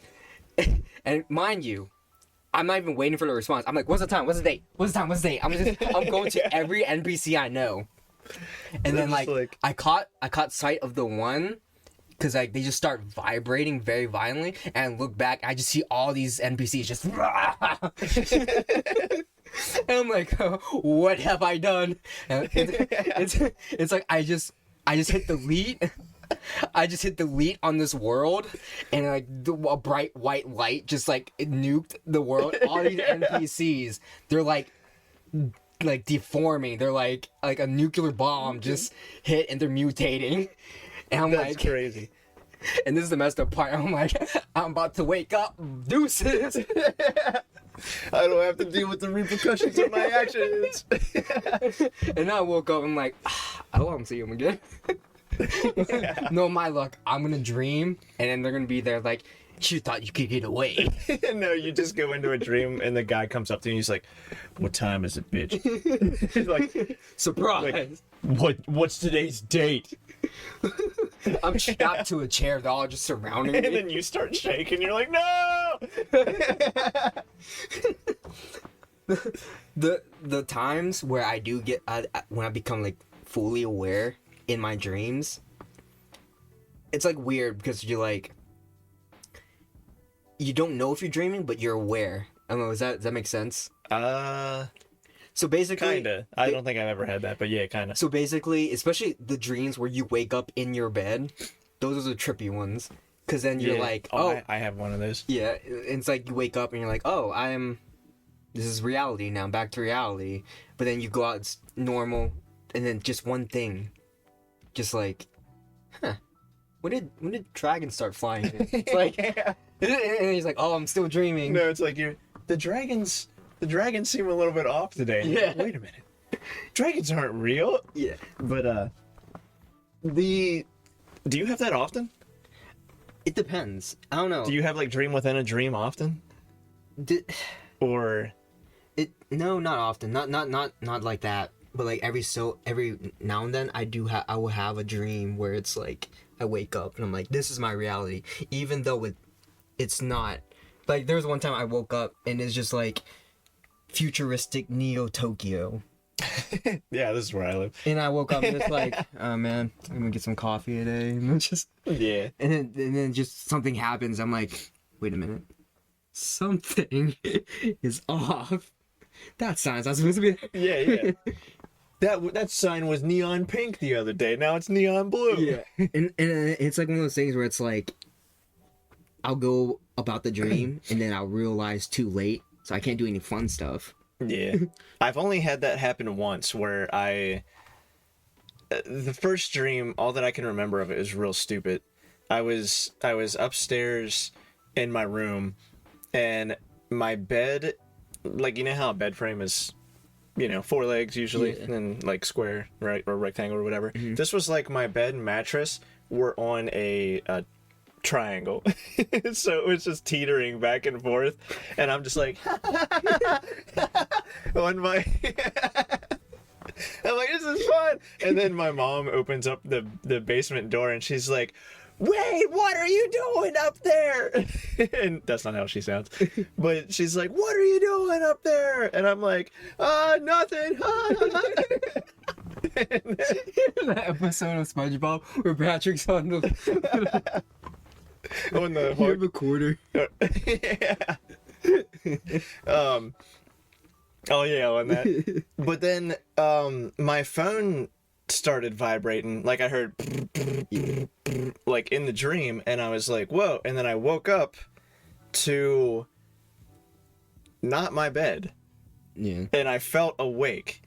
And mind you, I'm not even waiting for the response. I'm like, what's the time? What's the date? What's the time? What's the date? I'm going to every NPC I know. And then like I caught sight of the one because like they just start vibrating very violently, and I look back, I just see all these NPCs just and I'm like, oh, what have I done? And it's like I just hit delete. I just hit delete on this world, and like a bright white light just like it nuked the world. All these NPCs, they're like deforming. They're like a nuclear bomb just hit, and they're mutating. And I'm That's like, crazy. And this is the messed up part. I'm like, I'm about to wake up. Deuces. I don't have to deal with the repercussions of my actions. And I woke up. I'm like, I don't want to see him again. No, my luck. I'm gonna dream, and then they're gonna be there like, you thought you could get away. No, you just go into a dream, and the guy comes up to you, and he's like, "What time is it, bitch?" He's like, surprise. Like, what's today's date? I'm strapped to a chair. They're all just surrounding me. And then you start shaking. You're like, no. The times where I do get when I become like fully aware in my dreams, it's like weird because you're like, you don't know if you're dreaming, but you're aware. I don't know. Does that make sense? So basically, Kinda. I don't think I've ever had that, but yeah, kinda. So basically, especially the dreams where you wake up in your bed, those are the trippy ones. Cause then you're like, oh, I have one of those. yeah. It's like you wake up and you're like, oh, this is reality now. I'm back to reality. But then you go out, it's normal, and then just one thing, just like, when did dragons start flying? It's like, and he's like, oh, I'm still dreaming. No, it's like the dragons seem a little bit off today. Yeah. Like, wait a minute. Dragons aren't real. Yeah. But do you have that often? It depends. I don't know. Do you have like dream within a dream often? Or No, not often. Not like that. But like every now and then I will have a dream where it's like I wake up and I'm like, this is my reality, even though it's not. Like there was one time I woke up and it's just like futuristic Neo Tokyo. yeah, this is where I live. And I woke up and it's like, oh man, I'm gonna get some coffee today. And just Yeah. And then just something happens. I'm like, wait a minute, something is off. That sign's not supposed to be. Yeah. That sign was neon pink the other day. Now it's neon blue. Yeah. And it's like one of those things where it's like, I'll go about the dream and then I'll realize too late, so I can't do any fun stuff. Yeah. I've only had that happen once where the first dream, all that I can remember of it is real stupid. I was upstairs in my room, and my bed, like, you know how a bed frame is 4 legs usually, Yeah. and like square, right, or rectangle or whatever. Mhm. This was like my bed and mattress were on a triangle, so it was just teetering back and forth, and I'm just like on my. I'm like, this is fun. And then my mom opens up the basement door and she's like, wait, what are you doing up there? And that's not how she sounds. But she's like, what are you doing up there? And I'm like, nothing. That episode of SpongeBob where Patrick's on the On the you have a quarter. yeah. Oh yeah, on that. But then my phone started vibrating, like I heard like in the dream, and I was like, whoa. And then I woke up to not my bed, Yeah. and I felt awake.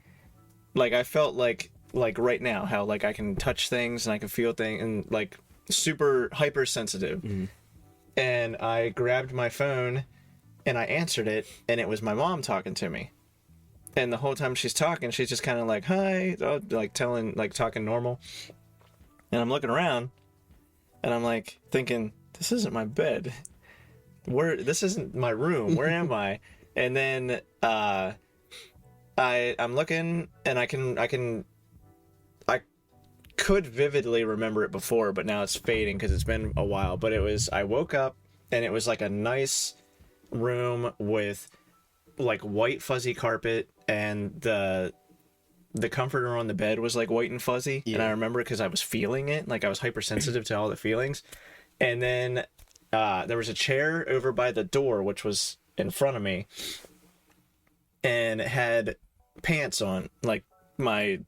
Like I felt like right now how like I can touch things and I can feel things, and like super hypersensitive. And I grabbed my phone and I answered it, and it was my mom talking to me. And the whole time she's talking, she's just kind of like, hi, like talking normal. And I'm looking around and I'm like thinking, this isn't my bed. This isn't my room. Where am I? And then I'm looking, and I could vividly remember it before, but now it's fading because it's been a while. But I woke up and it was like a nice room with like white fuzzy carpet, and the comforter on the bed was like white and fuzzy. Yeah. And I remember because I was feeling it, like I was hypersensitive to all the feelings. And then there was a chair over by the door, which was in front of me, and it had pants on, like my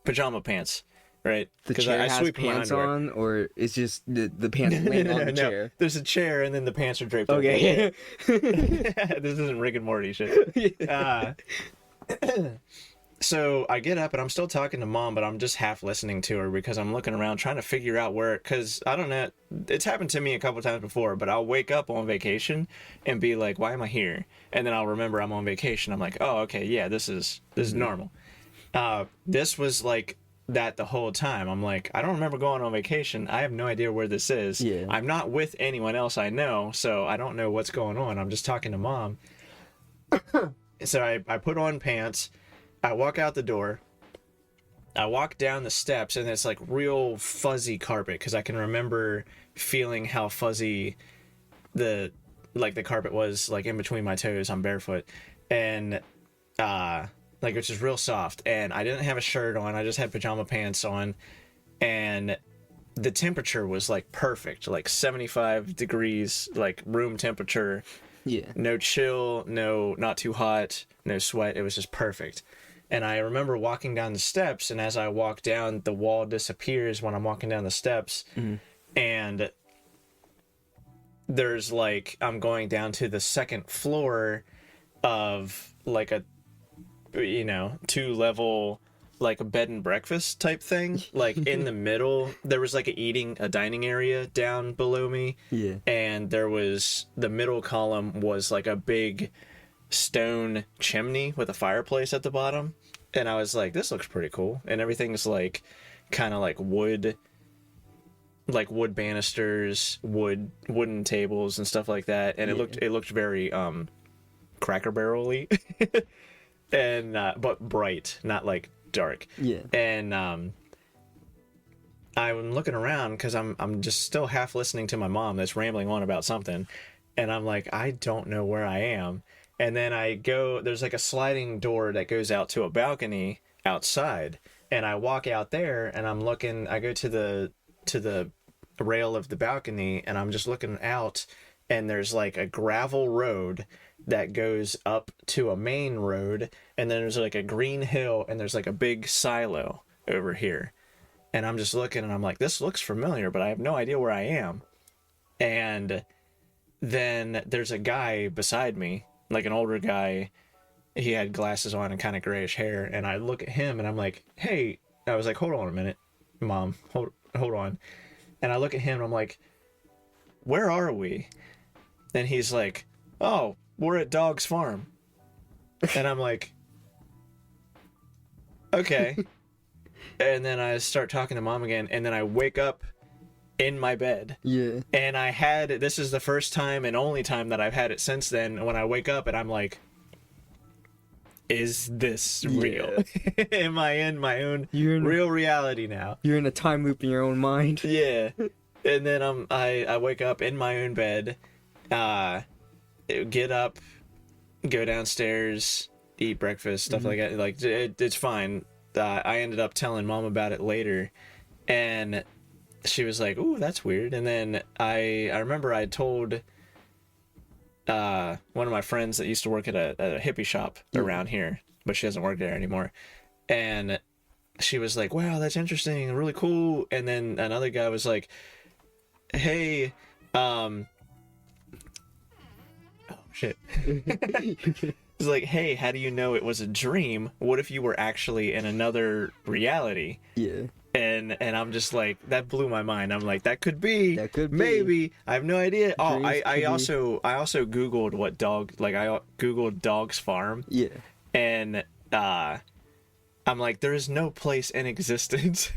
pajama pants, right? The 'Cause chair I has sweep my pants underwear. on, or it's just the pants laying on the No, chair. there's a chair, and then the pants are draped over. Okay. This isn't Rick and Morty shit. So I get up and I'm still talking to Mom, but I'm just half listening to her because I'm looking around trying to figure out where, because I don't know, it's happened to me a couple times before, but I'll wake up on vacation and be like, why am I here? And then I'll remember I'm on vacation. I'm like, oh, okay, yeah, this is normal. This was like that the whole time. I'm like, I don't remember going on vacation. I have no idea where this is. Yeah. I'm not with anyone else I know, so I don't know what's going on. I'm just talking to Mom. So I put on pants. I walk out the door. I walk down the steps, and it's like real fuzzy carpet, because I can remember feeling how fuzzy the carpet was, like in between my toes. I'm barefoot, and like it's just real soft. And I didn't have a shirt on. I just had pajama pants on, and the temperature was like perfect, like 75 degrees, like room temperature. Yeah. No chill, no, not too hot, no sweat. It was just perfect. And I remember walking down the steps, and as I walk down, the wall disappears when I'm walking down the steps. And there's like, I'm going down to the second floor of like a, 2-level, like a bed and breakfast type thing. Like in the middle, there was like a dining area down below me. Yeah. And there was, the middle column was like a big stone chimney with a fireplace at the bottom. And I was like, this looks pretty cool. And everything's like kind of like wood banisters, wooden tables and stuff like that. And it looked very Cracker Barrel-y. And but bright, not like dark. Yeah. And I'm looking around because I'm just still half listening to my mom that's rambling on about something, and I'm like, I don't know where I am. And then there's like a sliding door that goes out to a balcony outside, and I walk out there, and I'm looking. I go to the rail of the balcony, and I'm just looking out, and there's like a gravel road that goes up to a main road, and then there's like a green hill, and there's like a big silo over here. And I'm just looking, and I'm like, this looks familiar, but I have no idea where I am. And then there's a guy beside me, like an older guy. He had glasses on and kind of grayish hair, and I look at him, and I'm like, hey. I was like, hold on a minute, Mom, hold on. And I look at him, and I'm like, where are we? And he's like, oh, we're at Dog's Farm. And I'm like, okay. And then I start talking to mom again, and then I wake up in my bed. Yeah. And this is the first time and only time that I've had it since then, when I wake up and I'm like, is this real? Am I in my own real reality now? You're in a time loop in your own mind. Yeah. And then I wake up in my own bed, get up, go downstairs, eat breakfast, stuff like that. Like, it's fine. I ended up telling mom about it later, and she was like, "Ooh, that's weird." And then I remember I told one of my friends that used to work at a hippie shop around here, but she doesn't work there anymore. And she was like, "Wow, that's interesting, really cool." And then another guy was like, "Hey, oh shit." He's like, "Hey, how do you know it was a dream? What if you were actually in another reality?" Yeah. And I'm just like, that blew my mind. I'm like, that could be. Maybe. I have no idea. Oh, I also Googled what dog, like, I Googled Dog's Farm. Yeah. And I'm like, there is no place in existence.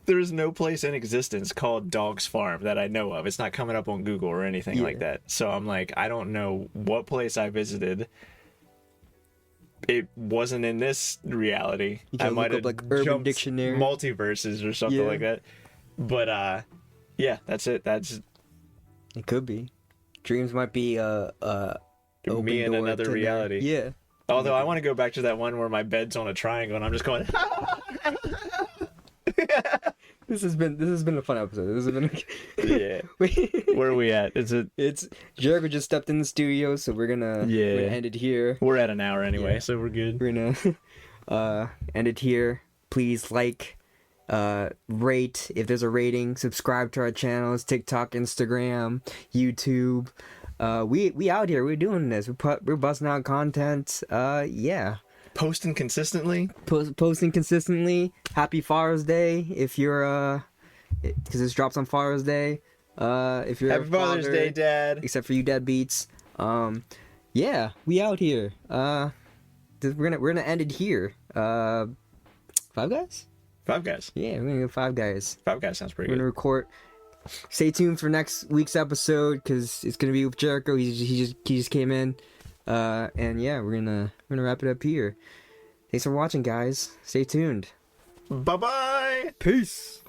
There is no place in existence called Dog's Farm that I know of. It's not coming up on Google or anything like that. So I'm like, I don't know what place I visited. It wasn't in this reality. I might have like Urban Dictionary, multiverses or something like that. But yeah, that's it. That's it. Could be dreams might be me in another reality. Yeah. Although I want to go back to that one where my bed's on a triangle and I'm just going. This has been a fun episode. This has been yeah. Where are we at? It's Jericho just stepped in the studio, so we're gonna end it here. We're at an hour anyway, so we're good. We're gonna end it here. Please like, rate if there's a rating, subscribe to our channels, TikTok, Instagram, YouTube. We out here. We're doing this. We're busting out content. Yeah. Posting consistently. Posting consistently. Happy Father's Day if you're because this drops on Father's Day. If you're Happy Father's Day, Dad. Except for you deadbeats. Yeah, we out here. We're gonna end it here. Five Guys. Five Guys. Yeah, we're gonna go Five Guys. Five Guys sounds pretty We're gonna record. Stay tuned for next week's episode because it's gonna be with Jericho. He just came in. And yeah, we're gonna wrap it up here. Thanks for watching, guys. Stay tuned. Bye-bye. Peace.